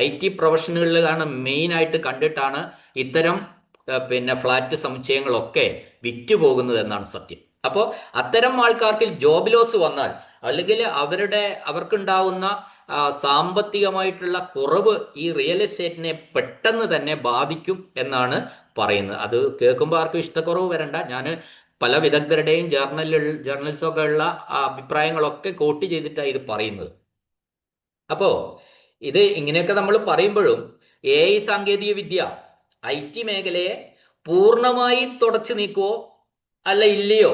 ഐ ടി പ്രൊഫഷനുകളിലാണ് മെയിൻ ആയിട്ട് കണ്ടിട്ടാണ് ഇത്തരം പിന്നെ ഫ്ലാറ്റ് സമുച്ചയങ്ങളൊക്കെ വിറ്റുപോകുന്നത് എന്നാണ് സത്യം. അപ്പോൾ അത്തരം ആൾക്കാർക്ക് ജോബ് ലോസ് വന്നാൽ അല്ലെങ്കിൽ അവർക്കുണ്ടാവുന്ന സാമ്പത്തികമായിട്ടുള്ള കുറവ് ഈ റിയൽ എസ്റ്റേറ്റിനെ പെട്ടെന്ന് തന്നെ ബാധിക്കും എന്നാണ് പറയുന്നത്. അത് കേൾക്കുമ്പോൾ ആർക്കും ഇഷ്ടക്കുറവ് വരണ്ട. ഞാൻ പല വിദഗ്ധരുടെയും ജേർണൽസൊക്കെ ഉള്ള അഭിപ്രായങ്ങളൊക്കെ കോട്ട് ചെയ്തിട്ടാണ് ഇത് പറയുന്നത്. അപ്പോ ഇത് ഇങ്ങനെയൊക്കെ നമ്മൾ പറയുമ്പോഴും AI സാങ്കേതിക വിദ്യ IT മേഖലയെ പൂർണ്ണമായി തുടച്ചു നീക്കുവോ അല്ല ഇല്ലയോ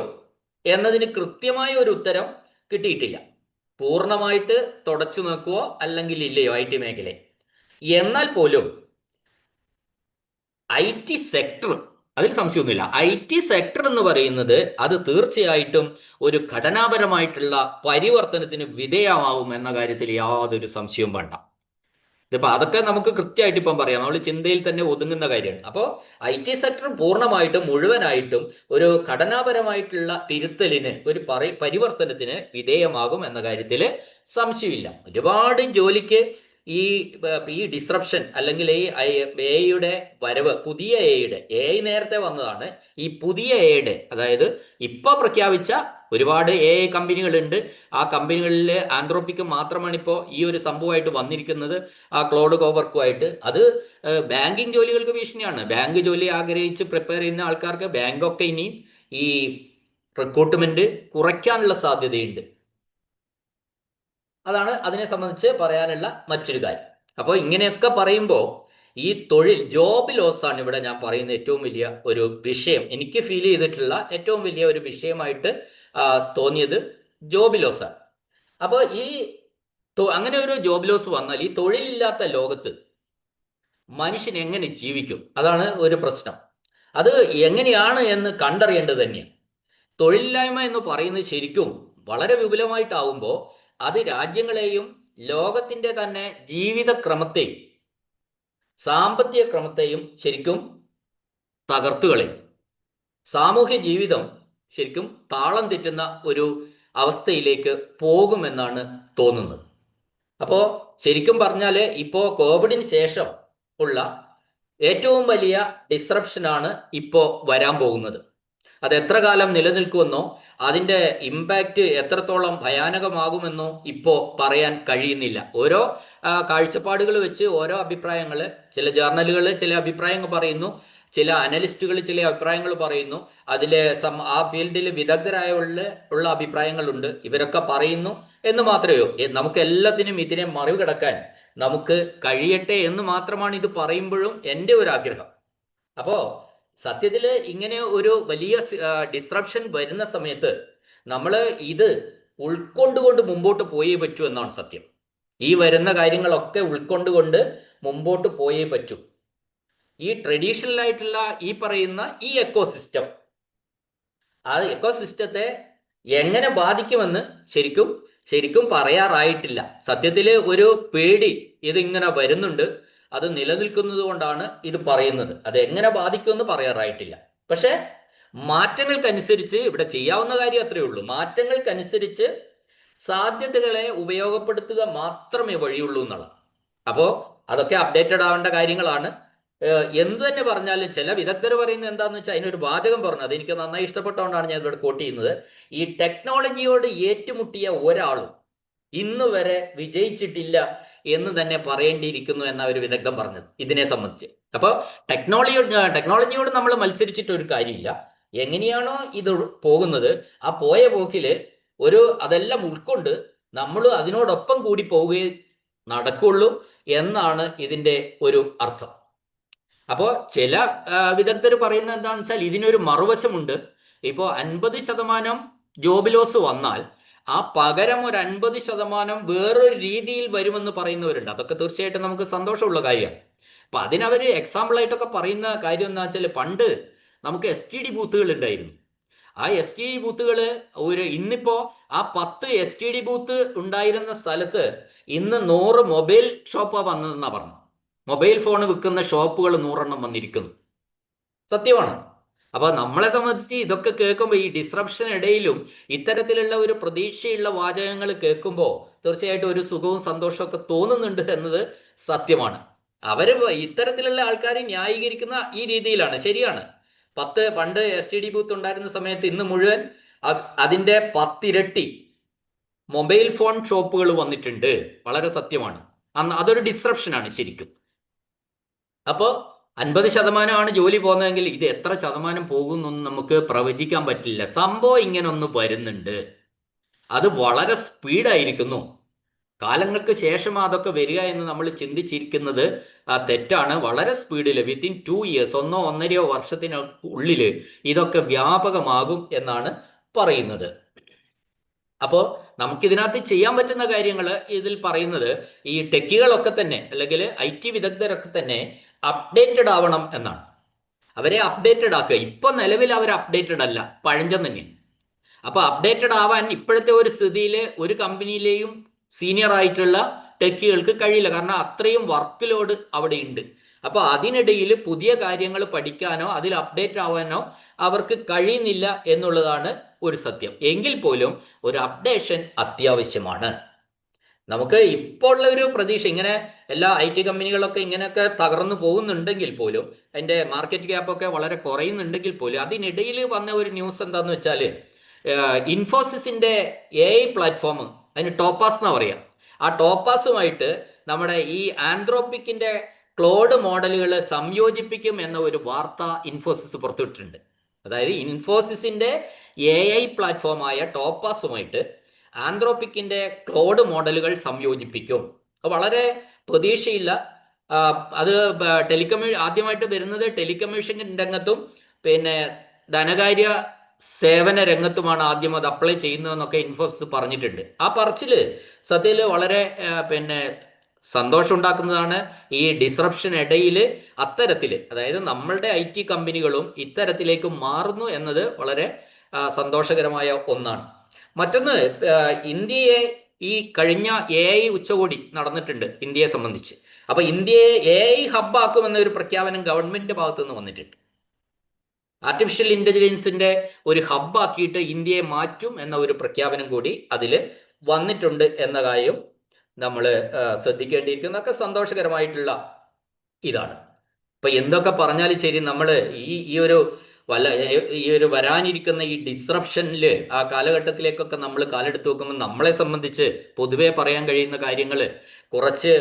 എന്നതിന് കൃത്യമായ ഒരു ഉത്തരം കിട്ടിയിട്ടില്ല. പൂർണ്ണമായിട്ട് തുടച്ചു നോക്കുവോ അല്ലെങ്കിൽ ഇല്ലയോ IT മേഖലയെ. എന്നാൽ പോലും IT സെക്ടർ, അതിൽ സംശയമൊന്നുമില്ല, IT സെക്ടർ എന്ന് പറയുന്നത് അത് തീർച്ചയായിട്ടും ഒരു ഘടനാപരമായിട്ടുള്ള പരിവർത്തനത്തിന് വിധേയമാവും എന്ന കാര്യത്തിൽ യാതൊരു സംശയവും വേണ്ട. ഇതിപ്പോ അതൊക്കെ നമുക്ക് കൃത്യമായിട്ട് ഇപ്പം പറയാം, നമ്മൾ ചിന്തയിൽ തന്നെ ഒതുങ്ങുന്ന കാര്യമാണ്. അപ്പോൾ IT സെക്ടർ പൂർണ്ണമായിട്ടും മുഴുവനായിട്ടും ഒരു ഘടനാപരമായിട്ടുള്ള തിരുത്തലിന്, ഒരു പരിവർത്തനത്തിന് വിധേയമാകും എന്ന കാര്യത്തിൽ സംശയമില്ല. ഒരുപാട് ജോലിക്ക് ഈ ഡിസ്റപ്ഷൻ അല്ലെങ്കിൽ ഈ AI വരവ്, പുതിയ AI നേരത്തെ വന്നതാണ്. ഈ പുതിയ AI അതായത് ഇപ്പൊ പ്രഖ്യാപിച്ച ഒരുപാട് AI കമ്പനികളുണ്ട്. ആ കമ്പനികളിൽ ആന്ത്രോപ്പിക്ക് മാത്രമാണ് ഇപ്പോൾ ഈ ഒരു സംഭവമായിട്ട് വന്നിരിക്കുന്നത്, ആ ക്ലൗഡ് കോവർക്കുമായിട്ട്. അത് ബാങ്കിങ് ജോലികൾക്ക് ഭീഷണിയാണ്. ബാങ്ക് ജോലി ആഗ്രഹിച്ച് പ്രിപ്പയർ ചെയ്യുന്ന ആൾക്കാർക്ക് ബാങ്കൊക്കെ ഇനി ഈ റിക്രൂട്ട്മെന്റ് കുറയ്ക്കാനുള്ള സാധ്യതയുണ്ട്. അതാണ് അതിനെ സംബന്ധിച്ച് പറയാനുള്ള മറ്റൊരു കാര്യം. അപ്പോൾ ഇങ്ങനെയൊക്കെ പറയുമ്പോൾ ഈ ജോബ് ലോസ് ആണ് ഇവിടെ ഞാൻ പറയുന്ന ഏറ്റവും വലിയ ഒരു വിഷയം. എനിക്ക് ഫീൽ ചെയ്തിട്ടുള്ള ഏറ്റവും വലിയ ഒരു വിഷയമായിട്ട് തോന്നിയത് ജോബ് ലോസ് ആണ്. അപ്പോൾ അങ്ങനെ ഒരു ജോബ് ലോസ് വന്നാൽ ഈ തൊഴിലില്ലാത്ത ലോകത്ത് മനുഷ്യൻ എങ്ങനെ ജീവിക്കും? അതാണ് ഒരു പ്രശ്നം. അത് എങ്ങനെയാണ് എന്ന് കണ്ടറിയേണ്ടത് തന്നെയാണ്. തൊഴിലില്ലായ്മ എന്ന് പറയുന്നത് ശരിക്കും വളരെ വിപുലമായിട്ടാവുമ്പോൾ അത് രാജ്യങ്ങളെയും ലോകത്തിന്റെ തന്നെ ജീവിതക്രമത്തെയും സാമ്പത്തിക ക്രമത്തെയും ശരിക്കും തകർത്തുകളയും. സാമൂഹ്യ ജീവിതം ശരിക്കും താളം തെറ്റുന്ന ഒരു അവസ്ഥയിലേക്ക് പോകുമെന്നാണ് തോന്നുന്നത്. അപ്പോൾ ശരിക്കും പറഞ്ഞാൽ ഇപ്പോൾ കോവിഡിന് ശേഷം ഉള്ള ഏറ്റവും വലിയ ഡിസ്റപ്ഷനാണ് ഇപ്പോൾ വരാൻ പോകുന്നത്. അത് എത്ര കാലം നിലനിൽക്കുമെന്നോ അതിന്റെ ഇമ്പാക്റ്റ് എത്രത്തോളം ഭയാനകമാകുമെന്നോ ഇപ്പോൾ പറയാൻ കഴിയുന്നില്ല. ഓരോ കാഴ്ചപ്പാടുകൾ വെച്ച് ഓരോ അഭിപ്രായങ്ങൾ, ചില ജേർണലുകൾ ചില അഭിപ്രായങ്ങൾ പറയുന്നു, ചില അനലിസ്റ്റുകൾ ചില അഭിപ്രായങ്ങൾ പറയുന്നു. അതിലെ ആ ഫീൽഡിൽ വിദഗ്ധരായ ഉള്ള അഭിപ്രായങ്ങളുണ്ട്. ഇവരൊക്കെ പറയുന്നു എന്ന് മാത്രമേ നമുക്ക് എല്ലാത്തിനും ഇതിനെ മറികടക്കാൻ നമുക്ക് കഴിയട്ടെ എന്ന് മാത്രമാണ് ഇത് പറയുമ്പോഴും എൻ്റെ ഒരു ആഗ്രഹം. അപ്പോ സത്യത്തില് ഇങ്ങനെ ഒരു വലിയ ഡിസ്റപ്ഷൻ വരുന്ന സമയത്ത് നമ്മൾ ഇത് ഉൾക്കൊണ്ടുകൊണ്ട് മുമ്പോട്ട് പോയേ പറ്റൂ എന്നാണ് സത്യം. ഈ വരുന്ന കാര്യങ്ങളൊക്കെ ഉൾക്കൊണ്ടുകൊണ്ട് മുമ്പോട്ട് പോയേ പറ്റൂ. ഈ ട്രഡീഷണൽ ആയിട്ടുള്ള ഈ പറയുന്ന ഈ എക്കോസിസ്റ്റം, ആ എക്കോസിസ്റ്റത്തെ എങ്ങനെ ബാധിക്കുമെന്ന് ശരിക്കും ശരിക്കും പറയാറായിട്ടില്ല. സത്യത്തില് ഒരു പേടി ഇതിങ്ങനെ വരുന്നുണ്ട്. അത് നിലനിൽക്കുന്നത് കൊണ്ടാണ് ഇത് പറയുന്നത്. അത് എങ്ങനെ ബാധിക്കുമെന്ന് പറയാറായിട്ടില്ല. പക്ഷെ മാറ്റങ്ങൾക്കനുസരിച്ച് ഇവിടെ ചെയ്യാവുന്ന കാര്യം അത്രയേ ഉള്ളൂ. മാറ്റങ്ങൾക്കനുസരിച്ച് സാധ്യതകളെ ഉപയോഗപ്പെടുത്തുക മാത്രമേ വഴിയുള്ളൂ എന്നുള്ള. അപ്പോ അതൊക്കെ അപ്ഡേറ്റഡ് ആവേണ്ട കാര്യങ്ങളാണ്. എന്ത് തന്നെ പറഞ്ഞാലും ചില വിദഗ്ധർ പറയുന്നത് എന്താന്ന് വെച്ചാൽ, അതിനൊരു വാചകം പറഞ്ഞു, അത് എനിക്ക് നന്നായി ഇഷ്ടപ്പെട്ടുകൊണ്ടാണ് ഞാൻ ഇവിടെ കോട്ട് ചെയ്യുന്നത്. ഈ ടെക്നോളജിയോട് ഏറ്റുമുട്ടിയ ഒരാളും ഇന്ന് വരെ വിജയിച്ചിട്ടില്ല എന്ന് തന്നെ പറയേണ്ടിയിരിക്കുന്നു എന്ന ഒരു വിദഗ്ധം പറഞ്ഞത് ഇതിനെ സംബന്ധിച്ച്. അപ്പോൾ ടെക്നോളജിയോട് നമ്മൾ മത്സരിച്ചിട്ട് ഒരു കാര്യമില്ല. എങ്ങനെയാണോ ഇത് പോകുന്നത്, ആ പോയ പോക്കില് അതെല്ലാം ഉൾക്കൊണ്ട് നമ്മൾ അതിനോടൊപ്പം കൂടി പോവുകയേ നടക്കുള്ളൂ എന്നാണ് ഇതിന്റെ ഒരു അർത്ഥം. അപ്പോൾ ചില വിദഗ്ധർ പറയുന്നത് എന്താണെന്ന് വെച്ചാൽ, ഇതിനൊരു മറുവശമുണ്ട്. ഇപ്പോൾ 50% ജോബ് ലോസ് വന്നാൽ ആ പകരം ഒരു 50% വേറൊരു രീതിയിൽ വരുമെന്ന് പറയുന്നവരുണ്ട്. അതൊക്കെ തീർച്ചയായിട്ടും നമുക്ക് സന്തോഷമുള്ള കാര്യമാണ്. അപ്പൊ അതിനവര് എക്സാമ്പിൾ ആയിട്ടൊക്കെ പറയുന്ന കാര്യം എന്താ വെച്ചാൽ, പണ്ട് നമുക്ക് STD ബൂത്തുകൾ ഉണ്ടായിരുന്നു. ആ STD ബൂത്തുകൾ ഇന്നിപ്പോ ആ 10 STD ബൂത്ത് ഉണ്ടായിരുന്ന സ്ഥലത്ത് ഇന്ന് 100 മൊബൈൽ ഷോപ്പാ വന്നതെന്നാ പറഞ്ഞു. മൊബൈൽ ഫോൺ വിൽക്കുന്ന ഷോപ്പുകൾ 100 വന്നിരിക്കുന്നു. സത്യമാണ്. അപ്പൊ നമ്മളെ സംബന്ധിച്ച് ഇതൊക്കെ കേൾക്കുമ്പോൾ, ഈ ഡിസ്റപ്ഷൻ ഇടയിലും ഇത്തരത്തിലുള്ള ഒരു പ്രതീക്ഷയുള്ള വാചകങ്ങൾ കേൾക്കുമ്പോൾ തീർച്ചയായിട്ടും ഒരു സുഖവും സന്തോഷവും ഒക്കെ തോന്നുന്നുണ്ട് എന്നത് സത്യമാണ്. അവര് ഇത്തരത്തിലുള്ള ആൾക്കാർ ന്യായീകരിക്കുന്ന ഈ രീതിയിലാണ്. ശരിയാണ്, പണ്ട് STD ബൂത്ത് ഉണ്ടായിരുന്ന സമയത്ത് ഇന്ന് മുഴുവൻ അതിന്റെ 10 ഇരട്ടി മൊബൈൽ ഫോൺ ഷോപ്പുകൾ വന്നിട്ടുണ്ട്. വളരെ സത്യമാണ്. അതൊരു ഡിസ്റപ്ഷനാണ് ശരിക്കും. അപ്പോ 50% ജോലി പോകുന്നതെങ്കിൽ ഇത് എത്ര ശതമാനം പോകുന്നൊന്നും നമുക്ക് പ്രവചിക്കാൻ പറ്റില്ല. സംഭവം ഇങ്ങനെ ഒന്ന് വരുന്നുണ്ട്. അത് വളരെ സ്പീഡായിരിക്കുന്നു. കാലങ്ങൾക്ക് ശേഷം അതൊക്കെ വരിക എന്ന് നമ്മൾ ചിന്തിച്ചിരിക്കുന്നത് തെറ്റാണ്. വളരെ സ്പീഡിൽ വിത്തിൻ 2 ഇയേഴ്സ്, 1-1.5 വർഷത്തിനുള്ളിൽ ഇതൊക്കെ വ്യാപകമാകും എന്നാണ് പറയുന്നത്. അപ്പോൾ നമുക്കിതിനകത്ത് ചെയ്യാൻ പറ്റുന്ന കാര്യങ്ങൾ ഇതിൽ പറയുന്നത്, ഈ ടെക്കികളൊക്കെ തന്നെ അല്ലെങ്കിൽ IT വിദഗ്ധരൊക്കെ തന്നെ അപ്ഡേറ്റഡ് ആവണം എന്നാണ്. അവരെ അപ്ഡേറ്റഡ് ആക്കുക. ഇപ്പൊ നിലവിൽ അവർ അപ്ഡേറ്റഡ് അല്ല, പഴഞ്ചൻ തന്നെ. അപ്പൊ അപ്ഡേറ്റഡ് ആവാൻ ഇപ്പോഴത്തെ ഒരു സ്ഥിതിയിൽ ഒരു കമ്പനിയിലെയും സീനിയർ ആയിട്ടുള്ള ടെക്കികൾക്ക് കഴിയില്ല. കാരണം അത്രയും വർക്ക് ലോഡ് അവിടെ ഉണ്ട്. അപ്പൊ അതിനിടയിൽ പുതിയ കാര്യങ്ങൾ പഠിക്കാനോ അതിൽ അപ്ഡേറ്റ് ആവാനോ അവർക്ക് കഴിയുന്നില്ല എന്നുള്ളതാണ് ഒരു സത്യം. എങ്കിൽ പോലും ഒരു അപ്ഡേഷൻ അത്യാവശ്യമാണ്. നമുക്ക് ഇപ്പോൾ ഉള്ള ഒരു പ്രതീക്ഷ, ഇങ്ങനെ എല്ലാ IT കമ്പനികളൊക്കെ ഇങ്ങനെയൊക്കെ തകർന്നു പോകുന്നുണ്ടെങ്കിൽ പോലും, അതിന്റെ മാർക്കറ്റ് ക്യാപ്പ് ഒക്കെ വളരെ കുറയുന്നുണ്ടെങ്കിൽ പോലും, അതിനിടയിൽ വന്ന ഒരു ന്യൂസ് എന്താന്ന് വെച്ചാൽ, ഇൻഫോസിസിന്റെ AI പ്ലാറ്റ്ഫോം, അതിന് ടോപ്പാസ് എന്നാ പറയാ, ആ ടോപ്പാസുമായിട്ട് നമ്മുടെ ഈ ആന്ത്രോപിക്കിന്റെ ക്ലോഡ് മോഡലുകൾ സംയോജിപ്പിക്കും എന്ന ഒരു വാർത്ത ഇൻഫോസിസ് പുറത്തുവിട്ടിട്ടുണ്ട്. അതായത് ഇൻഫോസിസിന്റെ AI പ്ലാറ്റ്ഫോമായ ടോപ്പാസുമായിട്ട് ആന്ത്രോപിക്കിന്റെ ക്ലോഡ് മോഡലുകൾ സംയോജിപ്പിക്കും. വളരെ പ്രതീക്ഷയില്ല. അത് ആദ്യമായിട്ട് വരുന്നത് ടെലികമ്മ്യൂണിക്കേഷൻ രംഗത്തും പിന്നെ ധനകാര്യ സേവന രംഗത്തുമാണ് ആദ്യം അത് അപ്ലൈ ചെയ്യുന്നതെന്നൊക്കെ ഇൻഫോസിസ് പറഞ്ഞിട്ടുണ്ട്. ആ പറച്ചില് സത്യത്തിൽ വളരെ സന്തോഷം ഉണ്ടാക്കുന്നതാണ്. ഈ ഡിസ്റപ്ഷൻ ഇടയിൽ അത്തരത്തിൽ, അതായത് നമ്മളുടെ IT കമ്പനികളും ഇത്തരത്തിലേക്ക് മാറുന്നു എന്നത് വളരെ സന്തോഷകരമായ ഒന്നാണ്. മറ്റൊന്ന്, ഇന്ത്യയെ ഈ കഴിഞ്ഞ AI ഉച്ചകോടി നടന്നിട്ടുണ്ട് ഇന്ത്യയെ സംബന്ധിച്ച്. അപ്പൊ ഇന്ത്യയെ AI ഹബ്ബാക്കുമെന്ന ഒരു പ്രഖ്യാപനം ഗവൺമെന്റിന്റെ ഭാഗത്തു നിന്ന് വന്നിട്ടുണ്ട്. ആർട്ടിഫിഷ്യൽ ഇന്റലിജൻസിന്റെ ഒരു ഹബ്ബാക്കിയിട്ട് ഇന്ത്യയെ മാറ്റും എന്ന ഒരു പ്രഖ്യാപനം കൂടി അതിൽ വന്നിട്ടുണ്ട് എന്ന കാര്യം നമ്മൾ ശ്രദ്ധിക്കേണ്ടിയിരിക്കുന്നതൊക്കെ സന്തോഷകരമായിട്ടുള്ള ഇതാണ്. ഇപ്പൊ എന്തൊക്കെ പറഞ്ഞാലും ശരി, നമ്മൾ ഈ ഒരു വരാനിരിക്കുന്ന ഈ ഡിസ്റപ്ഷനിൽ ആ കാലഘട്ടത്തിലേക്കൊക്കെ നമ്മൾ കാലെടുത്ത് നോക്കുമ്പോൾ നമ്മളെ സംബന്ധിച്ച് പൊതുവെ പറയാൻ കഴിയുന്ന കാര്യങ്ങൾ കുറച്ച്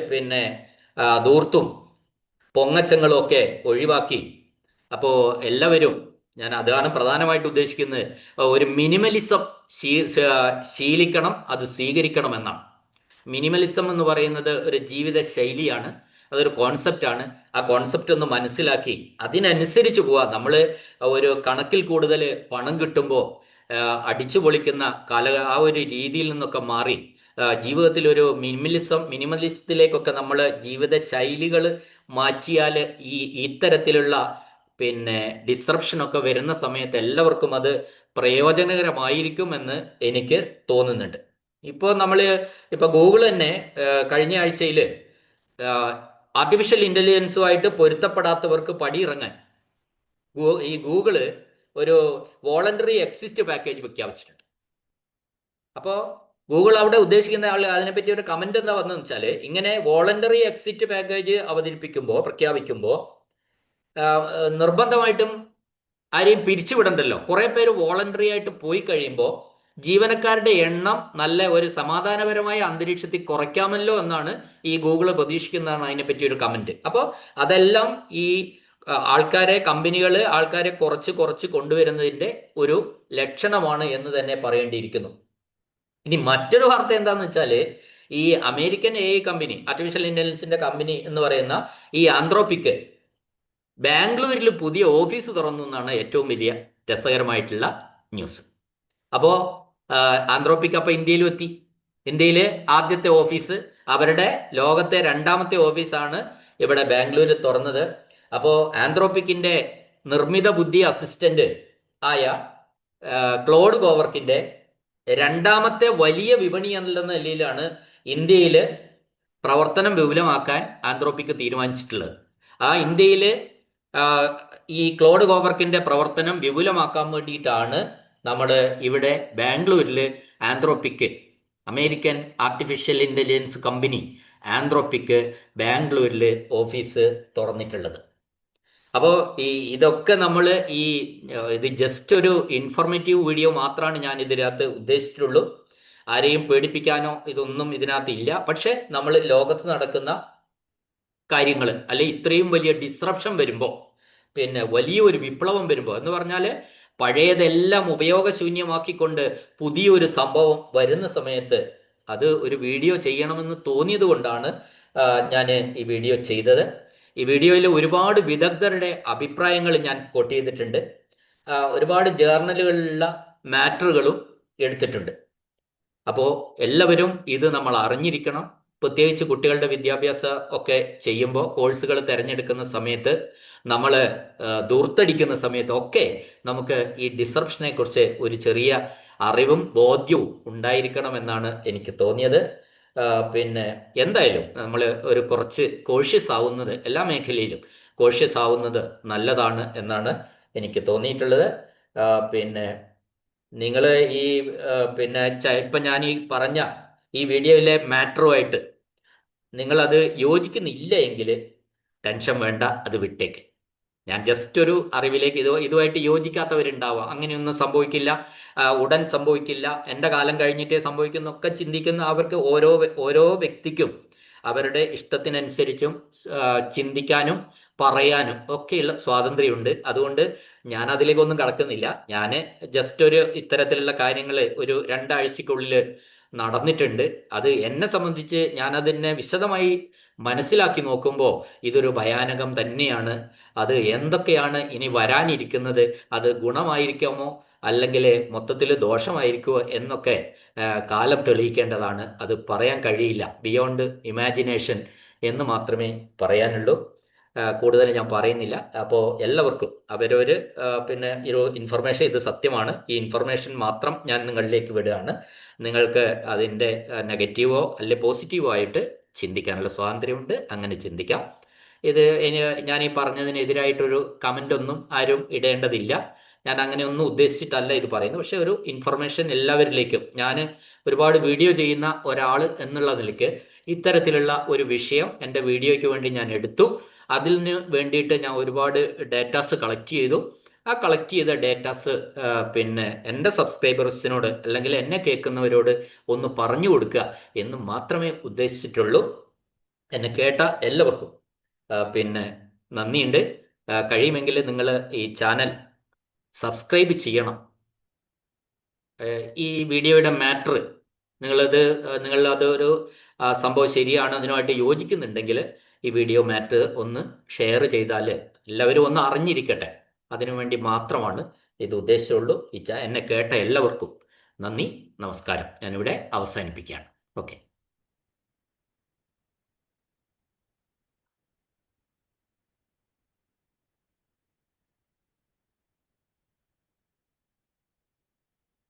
ദൂർത്തും പൊങ്ങച്ചങ്ങളും ഒക്കെ ഒഴിവാക്കി, അപ്പോൾ എല്ലാവരും, ഞാൻ അതാണ് പ്രധാനമായിട്ട് ഉദ്ദേശിക്കുന്നത്, ഒരു മിനിമലിസം ശീലിക്കണം, അത് സ്വീകരിക്കണം എന്നാണ്. മിനിമലിസം എന്ന് പറയുന്നത് ഒരു ജീവിത ശൈലിയാണ്, അതൊരു കോൺസെപ്റ്റാണ്. ആ കോൺസെപ്റ്റ് ഒന്ന് മനസ്സിലാക്കി അതിനനുസരിച്ച് പോവാ. നമ്മൾ ഒരു കണക്കിൽ കൂടുതൽ പണം കിട്ടുമ്പോൾ അടിച്ചു പൊളിക്കുന്ന ആ ഒരു രീതിയിൽ നിന്നൊക്കെ മാറി ജീവിതത്തിൽ ഒരു മിനിമലിസത്തിലേക്കൊക്കെ നമ്മൾ ജീവിത ശൈലികൾ മാറ്റിയാൽ ഈ ഇത്തരത്തിലുള്ള പിന്നെ ഡിസ്റപ്ഷനൊക്കെ വരുന്ന സമയത്ത് എല്ലാവർക്കും അത് പ്രയോജനകരമായിരിക്കും എന്ന് എനിക്ക് തോന്നുന്നുണ്ട്. ഇപ്പോൾ ഗൂഗിൾ തന്നെ കഴിഞ്ഞ ആഴ്ചയിൽ ആർട്ടിഫിഷ്യൽ ഇന്റലിജൻസുമായിട്ട് പൊരുത്തപ്പെടാത്തവർക്ക് പടിയിറങ്ങാൻ ഈ ഗൂഗിള് ഒരു വോളണ്ടറി എക്സിറ്റ് പാക്കേജ് പ്രഖ്യാപിച്ചിട്ടുണ്ട്. അപ്പോൾ ഗൂഗിൾ അവിടെ ഉദ്ദേശിക്കുന്ന ആൾ അതിനെപ്പറ്റി ഒരു കമന്റ് എന്താ വന്നതെന്ന് വെച്ചാൽ, ഇങ്ങനെ വോളണ്ടറി എക്സിറ്റ് പാക്കേജ് പ്രഖ്യാപിക്കുമ്പോൾ നിർബന്ധമായിട്ടും ആരെയും പിരിച്ചുവിടണ്ടല്ലോ. കുറെ പേര് വോളണ്ടറി ആയിട്ട് പോയി കഴിയുമ്പോൾ ജീവനക്കാരുടെ എണ്ണം നല്ല ഒരു സമാധാനപരമായ അന്തരീക്ഷത്തിൽ കുറയ്ക്കാമല്ലോ എന്നാണ് ഈ ഗൂഗിള് പ്രതീക്ഷിക്കുന്നതാണ് അതിനെപ്പറ്റി ഒരു കമന്റ്. അപ്പോൾ അതെല്ലാം ഈ ആൾക്കാരെ കുറച്ച് കൊണ്ടുവരുന്നതിന്റെ ഒരു ലക്ഷണമാണ് എന്ന് തന്നെ പറയേണ്ടിയിരിക്കുന്നു. ഇനി മറ്റൊരു വാർത്ത എന്താന്ന് വെച്ചാൽ, ഈ അമേരിക്കൻ AI കമ്പനി, ആർട്ടിഫിഷ്യൽ ഇന്റലിജൻസിന്റെ കമ്പനി എന്ന് പറയുന്ന ഈ ആന്ത്രോപിക് ബാംഗ്ലൂരിൽ പുതിയ ഓഫീസ് തുറന്നു എന്നാണ് ഏറ്റവും വലിയ രസകരമായിട്ടുള്ള ന്യൂസ്. അപ്പോൾ ആന്ത്രോപിക് അപ്പോൾ ഇന്ത്യയിലും എത്തി. ഇന്ത്യയിലെ ആദ്യത്തെ ഓഫീസ്, അവരുടെ ലോകത്തെ രണ്ടാമത്തെ ഓഫീസാണ് ഇവിടെ ബാംഗ്ലൂരിൽ തുറന്നത്. അപ്പോൾ ആന്ത്രോപിക്കിന്റെ നിർമ്മിത ബുദ്ധി അസിസ്റ്റന്റ് ആയ ക്ലോഡ് കോവർക്കിന്റെ രണ്ടാമത്തെ വലിയ വിപണി എന്ന നിലയിലാണ് ഇന്ത്യയിൽ പ്രവർത്തനം വിപുലമാക്കാൻ ആന്ത്രോപിക് തീരുമാനിച്ചിട്ടുള്ളത്. ഇന്ത്യയിൽ ഈ ക്ലോഡ് കോവർക്കിന്റെ പ്രവർത്തനം വിപുലമാക്കാൻ വേണ്ടിയിട്ടാണ് ഇവിടെ ബാംഗ്ലൂരിൽ Anthropic, American artificial intelligence company Anthropic ബാംഗ്ലൂരിൽ ഓഫീസ് തുറന്നിട്ടുള്ളത്. അപ്പോൾ ഇതൊക്കെ ഇത് ജസ്റ്റ് ഒരു ഇൻഫോർമേറ്റീവ് വീഡിയോ മാത്രമാണ് ഞാൻ ഇതിനകത്ത് ഉദ്ദേശിച്ചിട്ടുള്ളൂ. ആരെയും പേടിപ്പിക്കാനോ ഇതൊന്നും ഇതിനകത്ത് ഇല്ല. പക്ഷെ നമ്മൾ ലോകത്ത് നടക്കുന്ന കാര്യങ്ങൾ, അല്ലെ ഇത്രയും വലിയ ഡിസ്റപ്ഷൻ വരുമ്പോൾ, പിന്നെ വലിയൊരു വിപ്ലവം വരുമ്പോൾ എന്ന് പറഞ്ഞാൽ പഴയതെല്ലാം ഉപയോഗശൂന്യമാക്കിക്കൊണ്ട് പുതിയൊരു സംഭവം വരുന്ന സമയത്ത് അത് ഒരു വീഡിയോ ചെയ്യണമെന്ന് തോന്നിയത് കൊണ്ടാണ് ഞാൻ ഈ വീഡിയോ ചെയ്തത്. ഈ വീഡിയോയിൽ ഒരുപാട് വിദഗ്ധരുടെ അഭിപ്രായങ്ങൾ ഞാൻ കോട്ട് ചെയ്തിട്ടുണ്ട്. ഒരുപാട് ജേർണലുകളിലുള്ള മാറ്ററുകളും എടുത്തിട്ടുണ്ട്. അപ്പോൾ എല്ലാവരും ഇത് നമ്മൾ അറിഞ്ഞിരിക്കണം. പ്രത്യേകിച്ച് കുട്ടികളുടെ വിദ്യാഭ്യാസം ഒക്കെ ചെയ്യുമ്പോൾ, കോഴ്സുകൾ തിരഞ്ഞെടുക്കുന്ന സമയത്ത്, നമ്മൾ ദൂർത്തടിക്കുന്ന സമയത്തൊക്കെ നമുക്ക് ഈ ഡിസ്റപ്ഷനെ കുറിച്ച് ഒരു ചെറിയ അറിവും ബോധ്യവും ഉണ്ടായിരിക്കണം എന്നാണ് എനിക്ക് തോന്നിയത്. പിന്നെ എന്തായാലും നമ്മൾ കുറച്ച് കോഷ്യസ് ആവുന്നത്, എല്ലാ മേഖലയിലും കോഷ്യസ് ആവുന്നത് നല്ലതാണ് എന്നാണ് എനിക്ക് തോന്നിയിട്ടുള്ളത്. പിന്നെ നിങ്ങൾ ഇപ്പം ഞാൻ ഈ പറഞ്ഞ ഈ വീഡിയോയിലെ മാറ്ററുമായിട്ട് നിങ്ങളത് യോജിക്കുന്നില്ല എങ്കിൽ ടെൻഷൻ വേണ്ട, അത് വിട്ടേക്ക്. ഞാൻ ജസ്റ്റ് ഒരു അറിവിലേക്ക്, ഇതുമായിട്ട് യോജിക്കാത്തവരുണ്ടാവാം. അങ്ങനെയൊന്നും സംഭവിക്കില്ല, ഉടൻ സംഭവിക്കില്ല, എൻ്റെ കാലം കഴിഞ്ഞിട്ടേ സംഭവിക്കുന്നൊക്കെ ചിന്തിക്കുന്ന അവർക്ക് ഓരോ വ്യക്തിക്കും അവരുടെ ഇഷ്ടത്തിനനുസരിച്ചും ചിന്തിക്കാനും പറയാനും ഒക്കെയുള്ള സ്വാതന്ത്ര്യമുണ്ട്. അതുകൊണ്ട് ഞാൻ അതിലേക്കൊന്നും കടക്കുന്നില്ല. ഞാൻ ജസ്റ്റ് ഇത്തരത്തിലുള്ള കാര്യങ്ങൾ ഒരു 2 ആഴ്ചക്കുള്ളിൽ നടന്നിട്ടുണ്ട്. അത് എന്നെ സംബന്ധിച്ച് ഞാനതിനെ വിശദമായി മനസ്സിലാക്കി നോക്കുമ്പോൾ ഇതൊരു ഭയാനകം തന്നെയാണ്. അത് എന്തൊക്കെയാണ് ഇനി വരാനിരിക്കുന്നത്, അത് ഗുണമായിരിക്കുമോ അല്ലെങ്കിൽ മൊത്തത്തിൽ ദോഷമായിരിക്കുമോ എന്നൊക്കെ കാലം തെളിയിക്കേണ്ടതാണ്. അത് പറയാൻ കഴിയില്ല, ബിയോണ്ട് ഇമാജിനേഷൻ എന്ന് മാത്രമേ പറയാനുള്ളൂ. കൂടുതൽ ഞാൻ പറയുന്നില്ല. അപ്പോൾ എല്ലാവർക്കും ഒരു ഇൻഫർമേഷൻ, ഇത് സത്യമാണ്, ഈ ഇൻഫർമേഷൻ മാത്രം ഞാൻ നിങ്ങളിലേക്ക് വിടുകയാണ്. നിങ്ങൾക്ക് അതിൻ്റെ നെഗറ്റീവോ അല്ലെ പോസിറ്റീവോ ആയിട്ട് ചിന്തിക്കാനുള്ള സ്വാതന്ത്ര്യമുണ്ട്, അങ്ങനെ ചിന്തിക്കാം. ഞാൻ ഈ പറഞ്ഞതിനെതിരായിട്ടൊരു കമൻ്റ് ഒന്നും ആരും ഇടേണ്ടതില്ല. ഞാൻ അങ്ങനെ ഒന്നും ഉദ്ദേശിച്ചിട്ടല്ല ഇത് പറയുന്നത്. പക്ഷെ ഒരു ഇൻഫർമേഷൻ എല്ലാവരിലേക്കും, ഞാൻ ഒരുപാട് വീഡിയോ ചെയ്യുന്ന ഒരാൾ എന്നുള്ള നിലയ്ക്ക് ഇത്തരത്തിലുള്ള ഒരു വിഷയം എൻ്റെ വീഡിയോയ്ക്ക് വേണ്ടി ഞാൻ എടുത്തു. അതിന് വേണ്ടിയിട്ട് ഞാൻ ഒരുപാട് ഡേറ്റാസ് കളക്ട് ചെയ്തു. ആ കളക്ട് ചെയ്ത ഡേറ്റാസ് എൻ്റെ സബ്സ്ക്രൈബേഴ്സിനോട് അല്ലെങ്കിൽ എന്നെ കേൾക്കുന്നവരോട് ഒന്ന് പറഞ്ഞു കൊടുക്കുക എന്ന് മാത്രമേ ഉദ്ദേശിച്ചിട്ടുള്ളൂ. എന്നെ കേട്ട എല്ലാവർക്കും നന്ദിയുണ്ട്. കഴിയുമെങ്കിൽ നിങ്ങൾ ഈ ചാനൽ സബ്സ്ക്രൈബ് ചെയ്യണം. ഈ വീഡിയോയുടെ മാറ്റർ നിങ്ങളത് ഒരു സംഭവം ശരിയാണ്, അതിനുമായിട്ട് യോജിക്കുന്നുണ്ടെങ്കിൽ ഈ വീഡിയോ മാറ്റർ ഒന്ന് ഷെയർ ചെയ്താൽ എല്ലാവരും ഒന്ന് അറിഞ്ഞിരിക്കട്ടെ. അതിനുവേണ്ടി മാത്രമാണ് ഇത് ഉദ്ദേശിച്ചുള്ളൂ. എന്നെ കേട്ട എല്ലാവർക്കും നന്ദി, നമസ്കാരം. ഞാനിവിടെ അവസാനിപ്പിക്കുകയാണ്. ഓക്കെ.